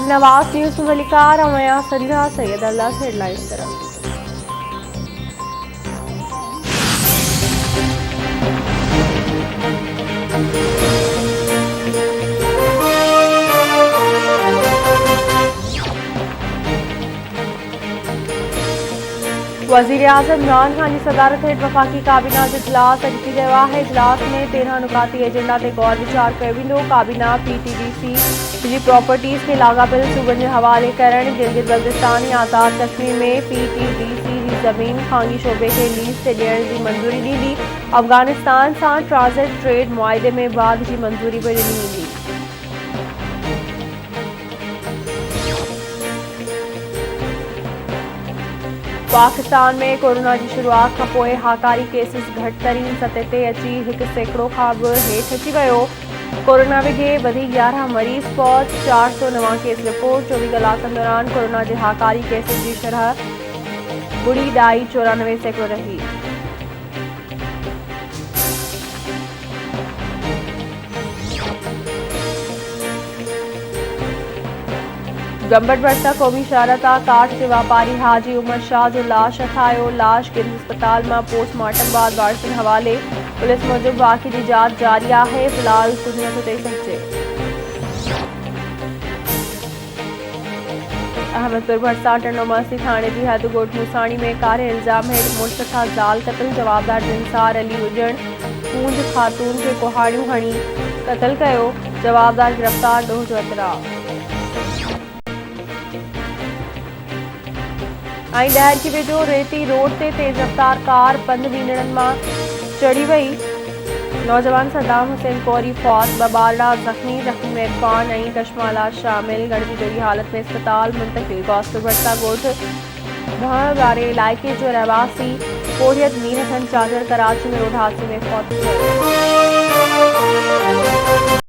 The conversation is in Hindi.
नवाज न्यूज़ मुतलिका रमया संझा सैयद अल्लाह से हेडलाइंस तरफ। वज़ीर आज़म इमरान खान की सदारत हेठ वफाकी काबीना जो इजलास अॼु थी रहियो आहे। इजलास में 13 नुकाती एजेंडा ते गौर वीचार कयो वेंदो। काबीना PTDC जी प्रॉपर्टीज़ खे लाॻापियल सूबनि जे हवाले करणु, गिलगित बल्तिस्तान ऐं आज़ाद कश्मीर में PTDC जी ज़मीन खांगी शोबे खे लीज़ ते ॾियण जी मंज़ूरी ॾींदी। अफ़गानिस्तान सां ट्रांज़िट ट्रेड मुआहिदे में वाध जी मंज़ूरी बि ॾिनी वेंदी। पाकिस्तान में कोरोना की शुरुआत खां पोइ हाकारी केसिस घटि तरीन सतह ते अची 100% खां बि हेठि अची वियो। कोरोना विघे वधी 11 मरीज़ फौत, 400 नवां केस रिपोर्ट। 24 कलाकनि दौरान कोरोना जे हाकारी केसिस जी शरह 0.94% रही। गंबट भरता क़ौमी शहारता काठ के वापारी हाजी उमर शाह जो लाश हथायो। लाश गिंद अस्पताल में पोस्टमार्टम बाद वारसन हवाले। पुलिस मूजिब वाक़े की जांच जारी है। फिलहाल कुछ नथो चई सघिजे। अहमदपुर भरसा टंडोमासी थाने की हद ॻोठ मूसाणी में कारे इल्ज़ाम हेठ मुड़िस सां ज़ाल क़त्ल। जवाबदार निसार अली हुजण पूंज ख़ातून के कुहाड़ियूं हणी क़त्ल कयो। जवाबदार गिरफ़्तार। ॾोह जो एतराफ़। डहर की वेझो रेती रोड ते तेज़ रफ्तार कार पंध वींदड़नि मां चढ़ी वई। नौजवान सद्दाम हुसैन कौरी फौत, 2 ॿारड़ा ज़ख़्मी। ज़ख़्मी में इरफान ऐं कशमाला शामिल। गणजी जोगी हालत में अस्पताल मुंतकिल। गौसपुर भरसा ॻोठ भण वारे इलाइक़े जो रहवासी कोरियत मीरहथन चादर कराची में रोड हादसे में फौत थी वियो।